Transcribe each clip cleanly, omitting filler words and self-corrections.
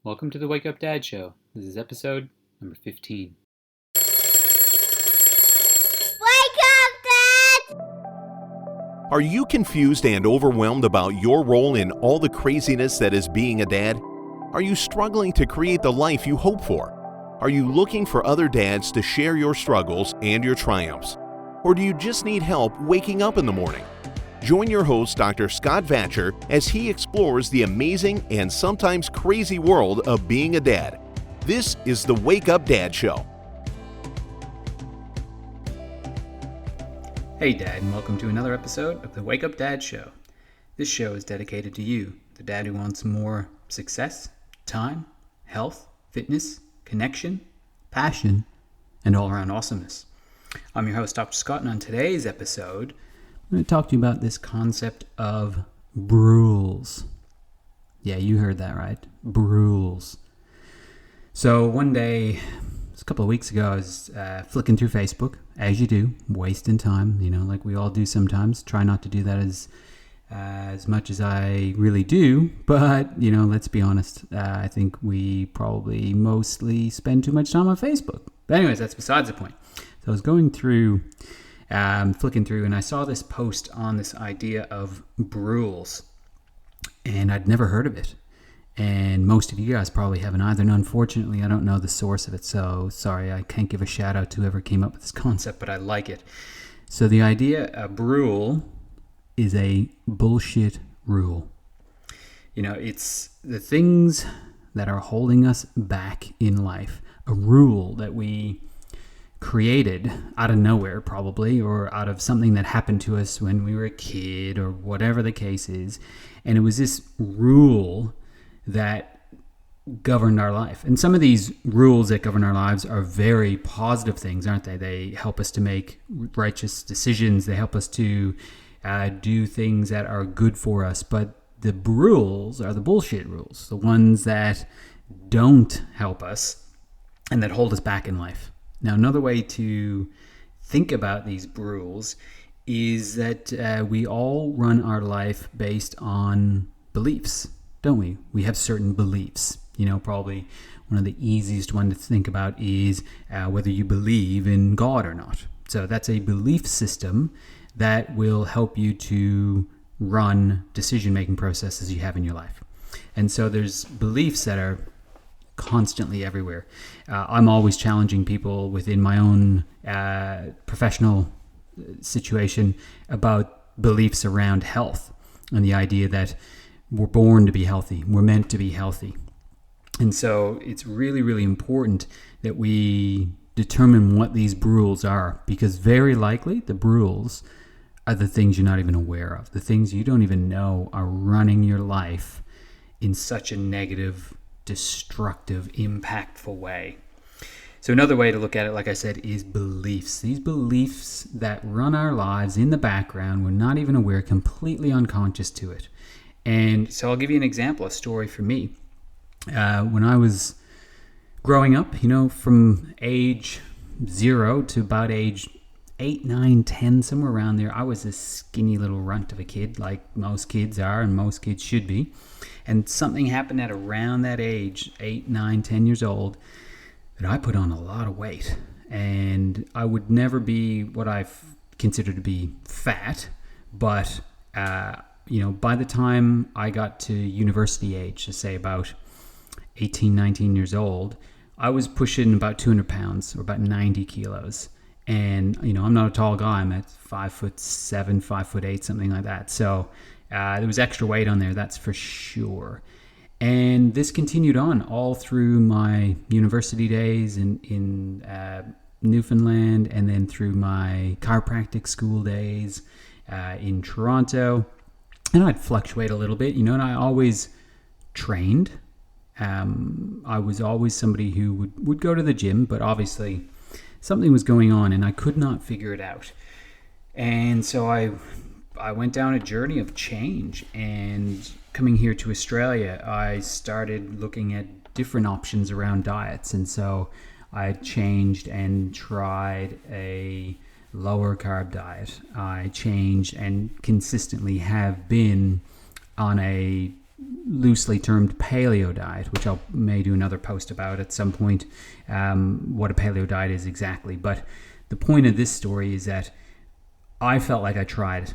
Welcome to the Wake Up Dad Show. This is episode number 15. Wake up, Dad! Are you confused and overwhelmed about your role in all the craziness that is being a dad? Are you struggling to create the life you hope for? Are you looking for other dads to share your struggles and your triumphs? Or do you just need help waking up in the morning? Join your host, Dr. Scott Vatcher, as he explores the amazing and sometimes crazy world of being a dad. This is the Wake Up Dad Show. Hey Dad, and welcome to another episode of the Wake Up Dad Show. This show is dedicated to you, the dad who wants more success, time, health, fitness, connection, passion, and all-around awesomeness. I'm your host, Dr. Scott, and on today's episode, I'm going to talk to you about this concept of Brules. Yeah, you heard that right. Brules. So one day, a couple of weeks ago, I was flicking through Facebook, as you do, wasting time, like we all do sometimes. Try not to do that as much as I really do, but, let's be honest. I think we probably mostly spend too much time on Facebook. But anyways, that's besides the point. So I was going through... flicking through, and I saw this post on this idea of Brules, and I'd never heard of it, and most of you guys probably haven't either, and unfortunately I don't know the source of it, so sorry, I can't give a shout out to whoever came up with this concept, but I like it. So the idea, a Brule is a bullshit rule. It's the things that are holding us back in life, a rule that we created out of nowhere probably, or out of something that happened to us when we were a kid, or whatever the case is, and it was this rule that governed our life. And some of these rules that govern our lives are very positive things, aren't they? They help us to make righteous decisions, they help us to do things that are good for us, but the rules are the bullshit rules, the ones that don't help us and that hold us back in life. Now, another way to think about these rules is that we all run our life based on beliefs, don't we? We have certain beliefs. Probably one of the easiest one to think about is whether you believe in God or not. So that's a belief system that will help you to run decision-making processes you have in your life. And so there's beliefs that are constantly everywhere. I'm always challenging people within my own professional situation about beliefs around health and the idea that we're born to be healthy, we're meant to be healthy. And so it's really, really important that we determine what these rules are, because very likely the rules are the things you're not even aware of, the things you don't even know are running your life in such a negative, destructive, impactful way. So another way to look at it, like I said, is beliefs. These beliefs that run our lives in the background, we're not even aware, completely unconscious to it. And so I'll give you an example, a story for me. When I was growing up, from age 0 to about age 8, 9, 10, somewhere around there, I was a skinny little runt of a kid, like most kids are and most kids should be. And something happened at around that age, 8, 9, 10 years old, that I put on a lot of weight. And I would never be what I consider to be fat, but, by the time I got to university age, to say about 18, 19 years old, I was pushing about 200 pounds, or about 90 kilos. And, I'm not a tall guy. I'm at 5'7", 5'8", something like that. So there was extra weight on there, that's for sure. And this continued on all through my university days in Newfoundland, and then through my chiropractic school days in Toronto. And I'd fluctuate a little bit, and I always trained. I was always somebody who would go to the gym, but obviously something was going on and I could not figure it out. And so I went down a journey of change, and coming here to Australia, I started looking at different options around diets. And so I changed and tried a lower carb diet. I changed and consistently have been on a loosely termed paleo diet, which I may do another post about at some point, what a paleo diet is exactly. But the point of this story is that I felt like I tried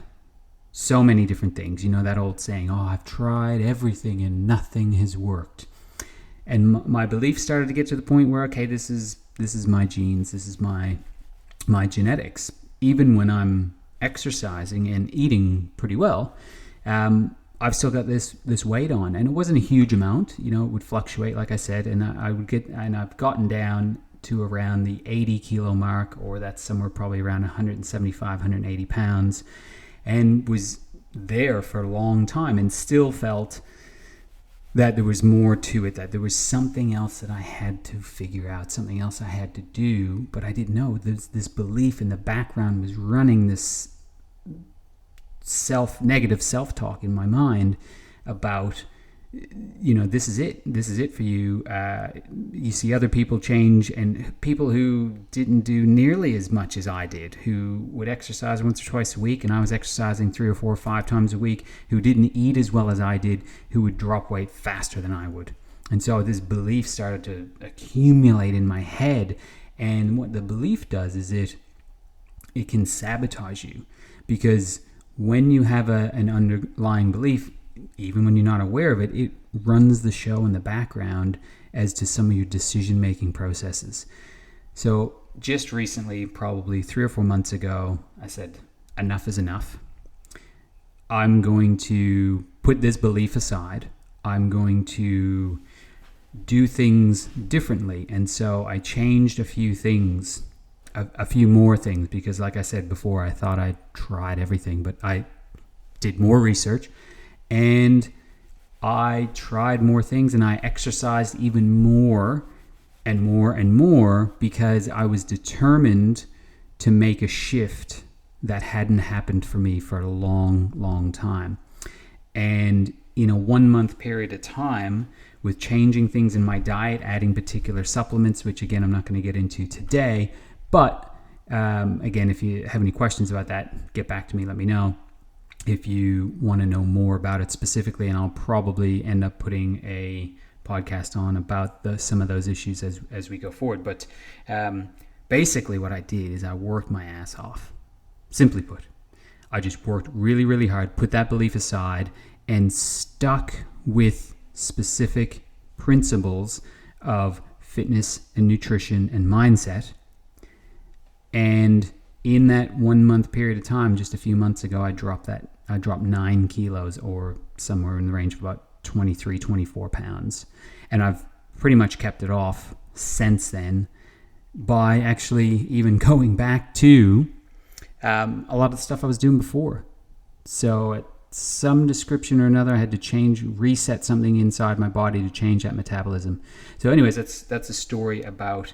so many different things. You know that old saying, oh, I've tried everything and nothing has worked. And my belief started to get to the point where, okay, this is my genes, this is my genetics. Even when I'm exercising and eating pretty well, I've still got this weight on, and it wasn't a huge amount. You know, it would fluctuate, like I said, and I've gotten down to around the 80 kilo mark, or that's somewhere probably around 175, 180 pounds, and was there for a long time, and still felt that there was more to it, that there was something else that I had to figure out, something else I had to do, but I didn't know. This belief in the background was running this negative self-talk in my mind about, you know, this is it for you. You see other people change, and people who didn't do nearly as much as I did, who would exercise once or twice a week, and I was exercising 3 or 4 or 5 times a week, who didn't eat as well as I did, who would drop weight faster than I would. And so this belief started to accumulate in my head, and what the belief does is it can sabotage you, because when you have an underlying belief, even when you're not aware of it, it runs the show in the background as to some of your decision-making processes. So just recently, probably 3 or 4 months ago, I said, enough is enough. I'm going to put this belief aside. I'm going to do things differently. And so I changed a few things, a few more things, because like I said before, I thought I tried everything, but I did more research. And I tried more things, and I exercised even more and more and more, because I was determined to make a shift that hadn't happened for me for a long, long time. And in a 1 month period of time, with changing things in my diet, adding particular supplements, which again, I'm not going to get into today, but again, if you have any questions about that, get back to me, let me know. If you want to know more about it specifically, and I'll probably end up putting a podcast on about some of those issues as we go forward. But basically what I did is I worked my ass off. Simply put, I just worked really, really hard, put that belief aside, and stuck with specific principles of fitness and nutrition and mindset. And in that 1 month period of time, just a few months ago, I dropped 9 kilos, or somewhere in the range of about 23, 24 pounds. And I've pretty much kept it off since then, by actually even going back to a lot of the stuff I was doing before. So at some description or another, I had to reset something inside my body to change that metabolism. So anyways, that's a story about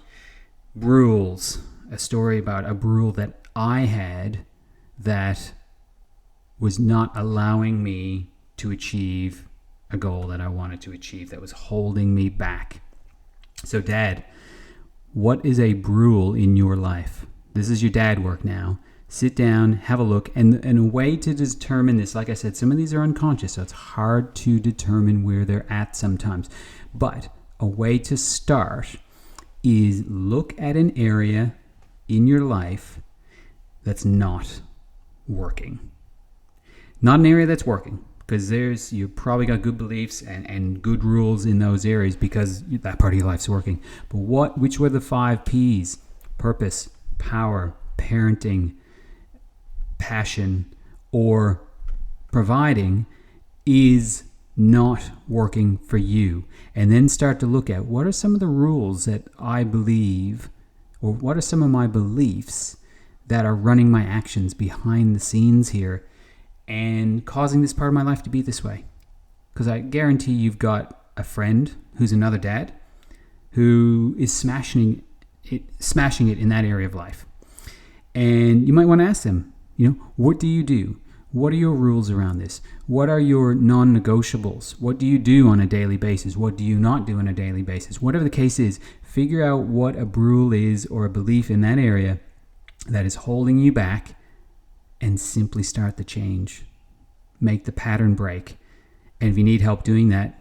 Brules, a story about a Brule that I had that was not allowing me to achieve a goal that I wanted to achieve, that was holding me back. So Dad, what is a Brule in your life? This is your dad work now. Sit down, have a look, and a way to determine this, like I said, some of these are unconscious, so it's hard to determine where they're at sometimes. But a way to start is look at an area in your life that's not working. Not an area that's working, because you probably got good beliefs and good rules in those areas because that part of your life's working. But which were the 5 P's? Purpose, power, parenting, passion, or providing is not working for you. And then start to look at, what are some of the rules that I believe, or what are some of my beliefs that are running my actions behind the scenes here and causing this part of my life to be this way? Because I guarantee you've got a friend who's another dad who is smashing it in that area of life. And you might want to ask them, what do you do? What are your rules around this? What are your non-negotiables? What do you do on a daily basis? What do you not do on a daily basis? Whatever the case is, figure out what a Brule is, or a belief in that area that is holding you back, and simply start the change. Make the pattern break, And if you need help doing that,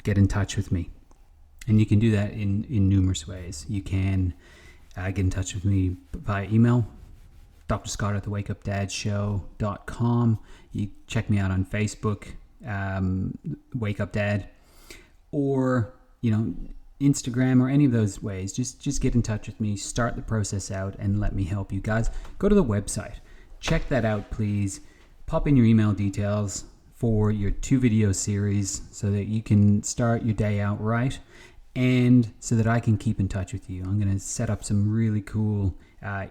get in touch with me. And you can do that in numerous ways. You can get in touch with me via email, drscott@thewakeupdadshow.com. You check me out on Facebook, Wake Up Dad, or Instagram, or any of those ways. Just get in touch with me, start the process out, and let me help you guys. Go to the website, check that out, please. Pop in your email details for your 2-video series so that you can start your day out right, and so that I can keep in touch with you. I'm going to set up some really cool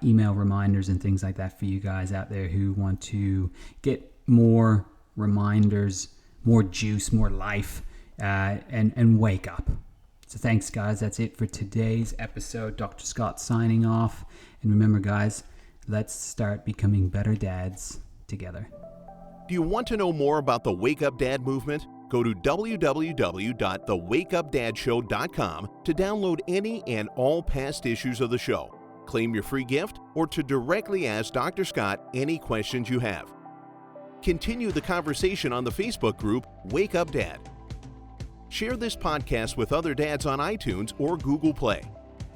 email reminders and things like that for you guys out there who want to get more reminders, more juice, more life, and wake up. So thanks, guys. That's it for today's episode. Dr. Scott signing off. And remember, guys, let's start becoming better dads together. Do you want to know more about the Wake Up Dad movement? Go to www.thewakeupdadshow.com to download any and all past issues of the show, claim your free gift, or to directly ask Dr. Scott any questions you have. Continue the conversation on the Facebook group Wake Up Dad. Share this podcast with other dads on iTunes or Google Play.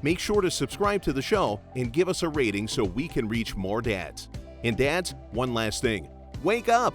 Make sure to subscribe to the show and give us a rating so we can reach more dads. And dads, one last thing. Wake up!